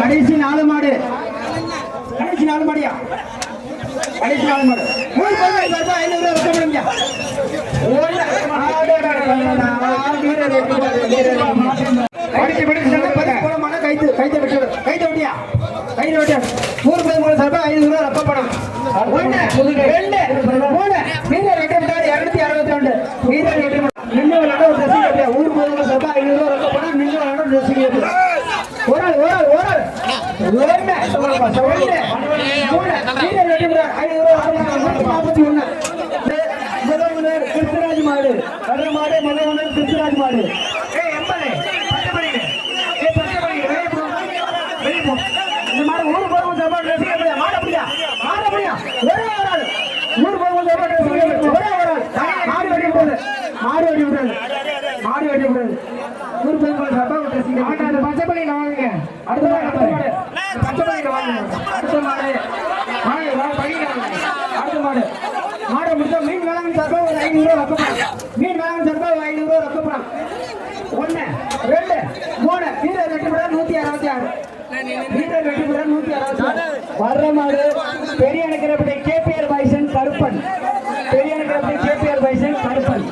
கடைசி 4 மாடு. கடைசி 4 மாடியா? கடைசி 4 மாடு. மூணு பைசா சார்பா 500 ரூபாய் கொடுங்க. ஓட ஆடடா வீரர் படிச்சு படிச்சு நல்ல பரிசு பணமான கைது விட்டு கைது விட்டியா? கைது விட்டியா? மூணு பைசா சார்பா 500 ரூபாய் ரொக்க பணம். 1 2 3 வீரர் ரெண்டு விட்டாரு 262 வீரர் ரெண்டு நின்று விளையாட ஒரு ரசீது கேட்டியா? ஊர் பைசா சார்பா 500 ரூபாய் ரொக்க பணம் நின்று விளையாட ஒரு ரசீது கேட்டியா? ஓரால் கிருஷ்ணராஜ் மாடு வர்ற மாடு மலைவனர் கிருஷ்ணராஜ் மாடு. இந்த மாதிரி ஊர் போகும் சாப்பாடு மாடப்படியா ஒரே ஒரு ஆள் ஊர் போகும் சாப்பாடு ஒரே ஒரு ஆள் மாடு வெட்டி விடுறது ஊர் போகும் சாப்பாடு அந்த பச்சைப்பள்ளியில் வாங்குங்க. அடுத்த மாடு பச்சைப்பள்ளியில் வாங்குங்க. அடுத்த மாடு மாடை முடிச்சா மீன் வேளாண் சார்பா ஒரு 500 ரூபாய் ரொக்கப்பணம். மீன் வேளாண் சார்பா ஒரு 500 ரூபாய் ரொக்கப்பணம். 1 2 3 வீரர் வெட்டி விட 166 வீரர் வெட்டி விட 166. வர்ற மாடு பெரிய நகரப்படி கேபிஆர் பைசன் கருப்பன். பெரிய நகரப்படி கேபிஆர் பைசன் கருப்பன்.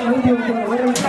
130